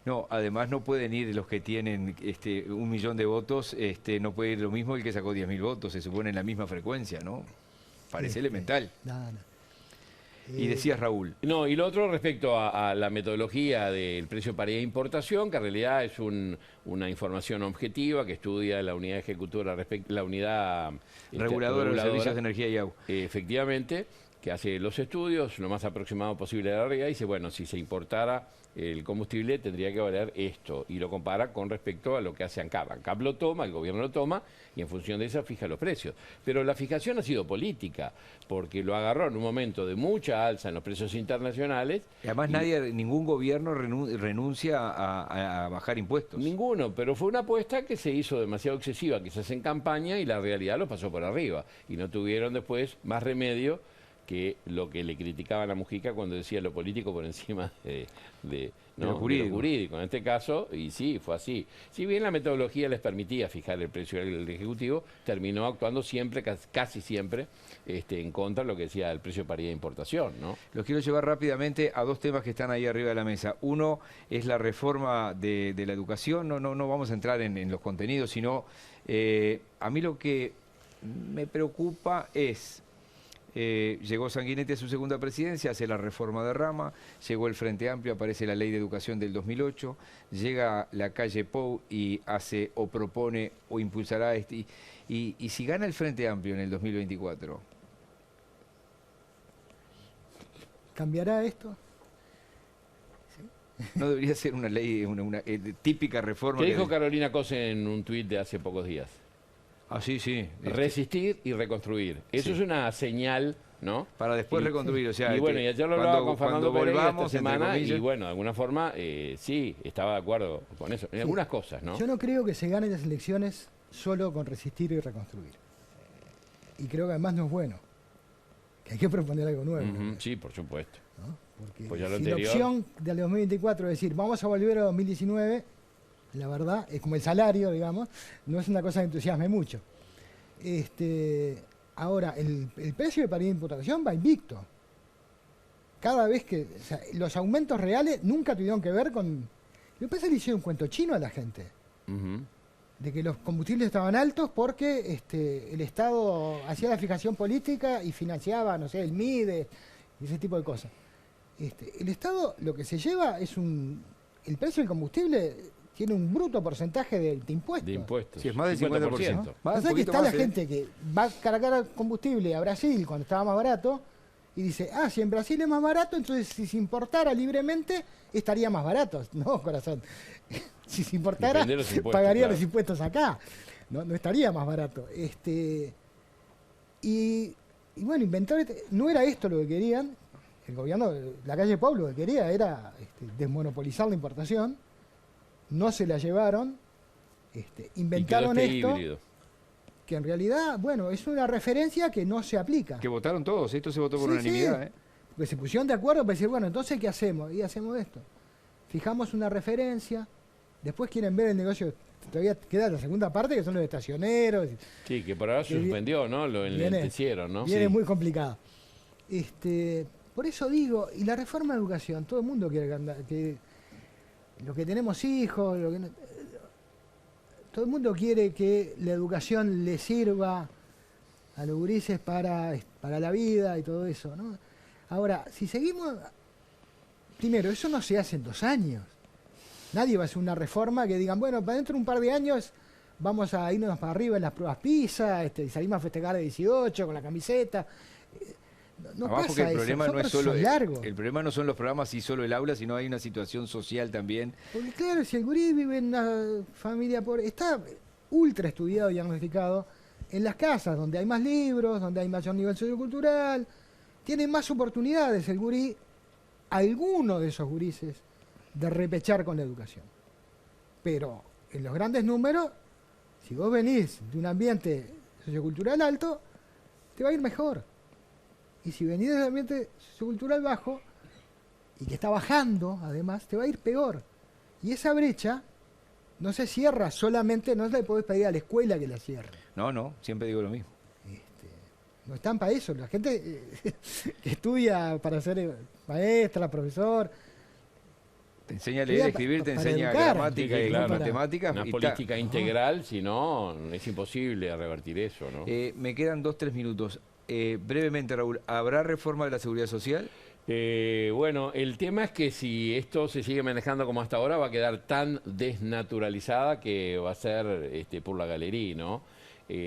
No, además no pueden ir los que tienen 1 millón de votos, no puede ir lo mismo el que sacó 10.000 votos, se supone en la misma frecuencia, ¿no? Parece elemental. No. Y decías, Raúl. No, y lo otro respecto a la metodología del precio paridad de importación, que en realidad es una información objetiva que estudia la unidad ejecutora, la unidad Reguladora de los servicios de energía y agua. Efectivamente, que hace los estudios lo más aproximado posible a la realidad y dice, bueno, si se importara el combustible tendría que valer esto, y lo compara con respecto a lo que hace ANCAP. ANCAP lo toma, el gobierno lo toma, y en función de eso fija los precios. Pero la fijación ha sido política, porque lo agarró en un momento de mucha alza en los precios internacionales. Y además ningún gobierno renuncia a bajar impuestos. Ninguno, pero fue una apuesta que se hizo demasiado excesiva, quizás en campaña, y la realidad lo pasó por arriba. Y no tuvieron después más remedio que lo que le criticaban a Mujica cuando decía lo político por encima de lo jurídico. En este caso, y sí, fue así. Si bien la metodología les permitía fijar el precio del Ejecutivo, terminó actuando siempre, casi siempre, en contra de lo que decía el precio de paridad de importación, ¿no? Los quiero llevar rápidamente a dos temas que están ahí arriba de la mesa. Uno es la reforma de la educación. No vamos a entrar en los contenidos, sino a mí lo que me preocupa es... llegó Sanguinetti a su segunda presidencia, hace la reforma de rama, llegó el Frente Amplio, aparece la Ley de Educación del 2008, llega la calle Pou y hace o propone o impulsará y si gana el Frente Amplio en el 2024. ¿Cambiará esto? ¿No debería ser una ley, una típica reforma? ¿Qué dijo Carolina Cose en un tuit de hace pocos días? Ah, sí. Resistir y reconstruir. Eso es una señal, ¿no? Para después reconstruir, o sea... Y bueno, y ayer lo hablaba con Fernando Pereira esta volvamos, semana y bueno, de alguna forma sí, estaba de acuerdo con eso. En algunas cosas, ¿no? Yo no creo que se ganen las elecciones solo con resistir y reconstruir. Y creo que además no es bueno. Que hay que proponer algo nuevo. Sí, por supuesto. ¿No? Porque Pues ya lo si la anterior... opción del 2024 es decir, vamos a volver a 2019... La verdad, es como el salario, digamos, no es una cosa que entusiasme mucho. Ahora, el precio de paridad de importación va invicto. Cada vez que... O sea, los aumentos reales nunca tuvieron que ver con... Me parece que le hicieron un cuento chino a la gente. De que los combustibles estaban altos porque el Estado hacía la fijación política y financiaba, no sé, el MIDE y ese tipo de cosas. El Estado lo que se lleva es el precio del combustible... tiene un bruto porcentaje de impuestos. De impuestos. Sí, es más del 50%. ¿No? O sea que está la gente que va a cargar combustible a Brasil cuando estaba más barato y dice, si en Brasil es más barato, entonces si se importara libremente estaría más barato. No, corazón. Si se importara, pagaría los impuestos acá. No estaría más barato. Y bueno, inventar... No era esto lo que querían. El gobierno, la calle Pou lo que quería era desmonopolizar la importación. No se la llevaron, inventaron esto, híbrido. Que en realidad, bueno, es una referencia que no se aplica. Que votaron todos, esto se votó por unanimidad. Sí. Porque se pusieron de acuerdo para decir, bueno, entonces, ¿qué hacemos? Y hacemos esto. Fijamos una referencia, después quieren ver el negocio, todavía queda la segunda parte, que son los estacioneros. Sí, que por ahora se suspendió, ¿no? Lo enlentecieron, ¿no? Viene muy complicado. Por eso digo, y la reforma de educación, todo el mundo quiere que los que tenemos hijos, todo el mundo quiere que la educación le sirva a los gurises para la vida y todo eso, ¿no? Ahora, si seguimos... Primero, eso no se hace en 2 años. Nadie va a hacer una reforma que digan, bueno, para dentro de un par de años vamos a irnos para arriba en las pruebas PISA, y salimos a festejar de 18 con la camiseta. No Además, porque pasa el problema eso, no es solo largos. el problema no son los programas y solo el aula, sino hay una situación social también. Porque claro, si el gurí vive en una familia pobre, está ultra estudiado y diagnosticado en las casas donde hay más libros, donde hay mayor nivel sociocultural, tiene más oportunidades el gurí, alguno de esos gurises, de repechar con la educación. Pero en los grandes números, si vos venís de un ambiente sociocultural alto, te va a ir mejor. Y si venís de un ambiente sociocultural bajo, y que está bajando además, te va a ir peor. Y esa brecha no se cierra solamente, no le podés pedir a la escuela que la cierre. No, siempre digo lo mismo. No están para eso. La gente que estudia para ser maestra, profesor, Te enseña a leer y escribir, te enseña gramática Sí, y claro. matemáticas. Una y política integral, si no, es imposible revertir eso, ¿no? me quedan 2-3 minutos. Brevemente, Raúl, ¿habrá reforma de la seguridad social? Bueno, el tema es que si esto se sigue manejando como hasta ahora, va a quedar tan desnaturalizada que va a ser por la galería, ¿no?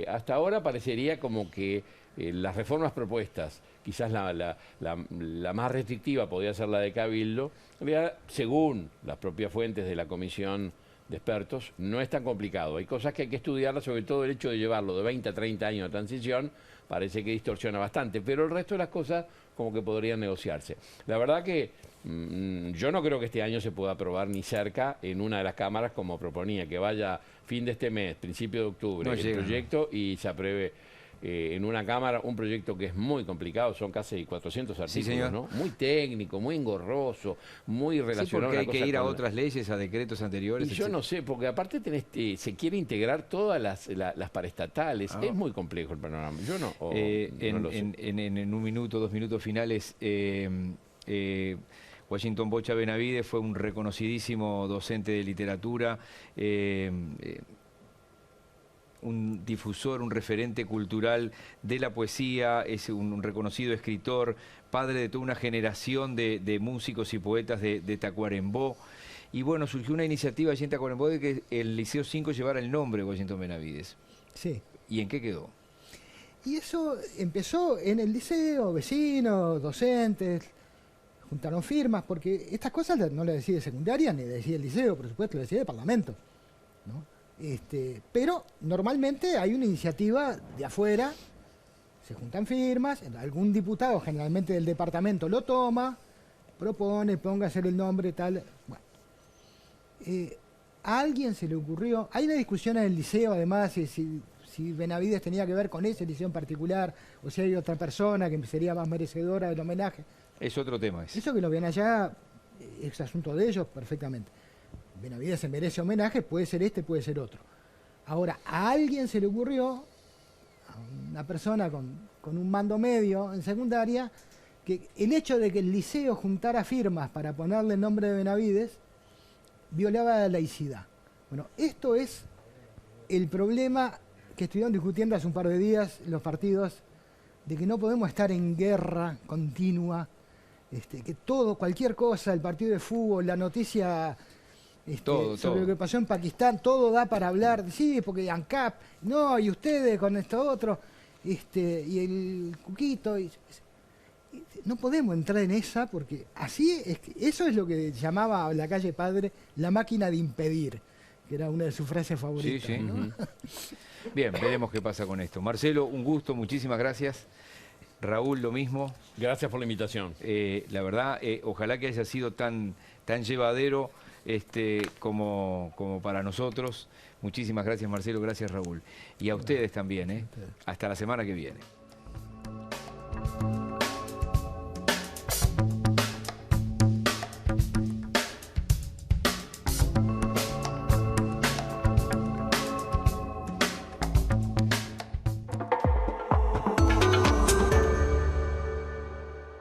Hasta ahora parecería como que las reformas propuestas, quizás la más restrictiva podría ser la de Cabildo, en realidad, según las propias fuentes de la comisión de expertos, no es tan complicado. Hay cosas que hay que estudiarlas, sobre todo el hecho de llevarlo de 20 a 30 años de transición, parece que distorsiona bastante, pero el resto de las cosas como que podrían negociarse. La verdad que yo no creo que este año se pueda aprobar ni cerca en una de las cámaras como proponía, que vaya fin de este mes, principio de octubre, No el llega, proyecto y se apruebe en una cámara un proyecto que es muy complicado, son casi 400 artículos, señor. ¿no? Muy técnico, muy engorroso, muy Sí, relacionado. porque hay una que cosa ir a con la- otras leyes, a decretos anteriores. y yo no sé, porque aparte se quiere integrar todas las paraestatales. Es muy complejo el panorama. Yo no, no lo sé. En un minuto, 2 minutos finales, Washington Bocha Benavides fue un reconocidísimo docente de literatura, un difusor, un referente cultural de la poesía, es un reconocido escritor, padre de toda una generación de músicos y poetas de Tacuarembó. Y bueno, surgió una iniciativa allí en Tacuarembó de que el Liceo 5 llevara el nombre de Washington Benavides. sí. ¿Y en qué quedó? Y eso empezó en el liceo, vecinos, docentes, juntaron firmas, porque estas cosas no las decide secundaria ni decide el liceo, por supuesto, lo decide el Parlamento, ¿no? Pero normalmente hay una iniciativa de afuera, se juntan firmas, algún diputado generalmente del departamento lo toma, propone, ponga a hacer el nombre, tal. Bueno, a alguien se le ocurrió, hay una discusión en el liceo además, si Benavides tenía que ver con ese liceo en particular, o si hay otra persona que sería más merecedora del homenaje. Es otro tema ese. Eso que lo ven allá es asunto de ellos perfectamente. Benavides se merece homenaje, puede ser este, puede ser otro. Ahora, a alguien se le ocurrió, a una persona con un mando medio en secundaria, que el hecho de que el liceo juntara firmas para ponerle el nombre de Benavides violaba la laicidad. Bueno, esto es el problema que estuvieron discutiendo hace un par de días los partidos, de que no podemos estar en guerra continua, que todo, cualquier cosa, el partido de fútbol, la noticia sobre lo que pasó en Pakistán, todo da para hablar, sí, porque ANCAP, no, y ustedes con esto otro, y el Cuquito, no podemos entrar en esa, porque así es que eso es lo que llamaba la calle Padre la máquina de impedir, que era una de sus frases favoritas. Sí, sí. ¿no? Bien, veremos qué pasa con esto. Marcelo, un gusto, muchísimas gracias. Raúl, lo mismo. Gracias por la invitación. La verdad, ojalá que haya sido tan llevadero como para nosotros. Muchísimas gracias, Marcelo, gracias, Raúl. Y a ustedes también, Hasta la semana que viene.